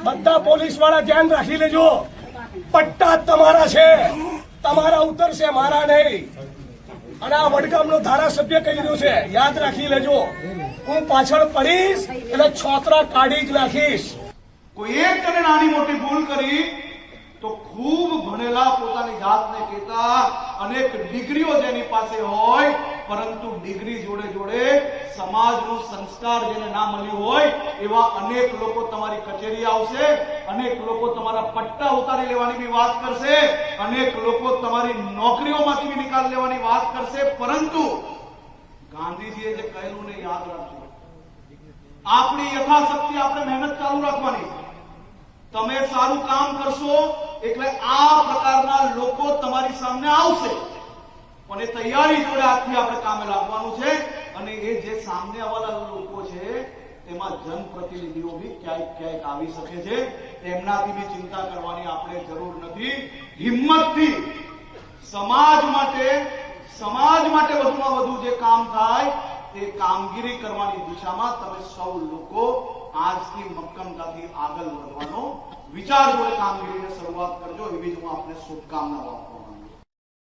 બધા પોલીસ વાળા ધ્યાન રાખી લેજો, પટ્ટા તમારા છે, તમારા ઉતરશે, મારા નહીં. અને આ વડગામનો ધારાસભ્ય કહી રહ્યો છે, યાદ રાખી લેજો, હું પાછળ પડીશ એટલે છોતરા કાઢી જ નાખીશ. કોઈ એક જણે નાની મોટી ભૂલ કરી તો ખૂબ ભણેલા પોતાની જાતને કહેતા અનેક ડિગ્રીઓ જેની પાસે હોય, પરંતુ ડિગ્રી જોડે જોડે સમાજનું સંસ્કાર જેને ના મળ્યું હોય એવા અનેક લોકો તમારી કચેરી આવશે, અનેક લોકો તમારા પટ્ટા ઉતારી લેવાની બી વાત કરશે, અનેક લોકો તમારી નોકરીઓમાંથી બી નિકાલ લેવાની વાત કરશે. પરંતુ ગાંધીજીએ જે કહેલું ને યાદ રાખજો, આપણી યથાશક્તિ આપણે મહેનત ચાલુ રાખવાની. તમે સારું કામ કરશો એટલે આ પ્રકારના લોકો તમારી સામે આવશે, પણ એ તૈયારી જોડે આજથી આપણે કામે લાગવાનું છે. અને એ જે સામે આવવાના લોકો છે તેમાં જનપ્રતિનિધિઓ બી ક્યાંક આવી શકે છે, તેમનાથી બી ચિંતા કરવાની આપણે જરૂર નથી. હિંમતથી સમાજ માટે વધુમાં વધુ જે કામ થાય તે કામગીરી કરવાની દિશામાં તમે સૌ લોકો આજથી મક્કમતાથી આગળ વધવાનો વિચાર જોડે કામગીરીને શરૂઆત કરજો, એવી જ હું આપને શુભકામનાઓ આપું.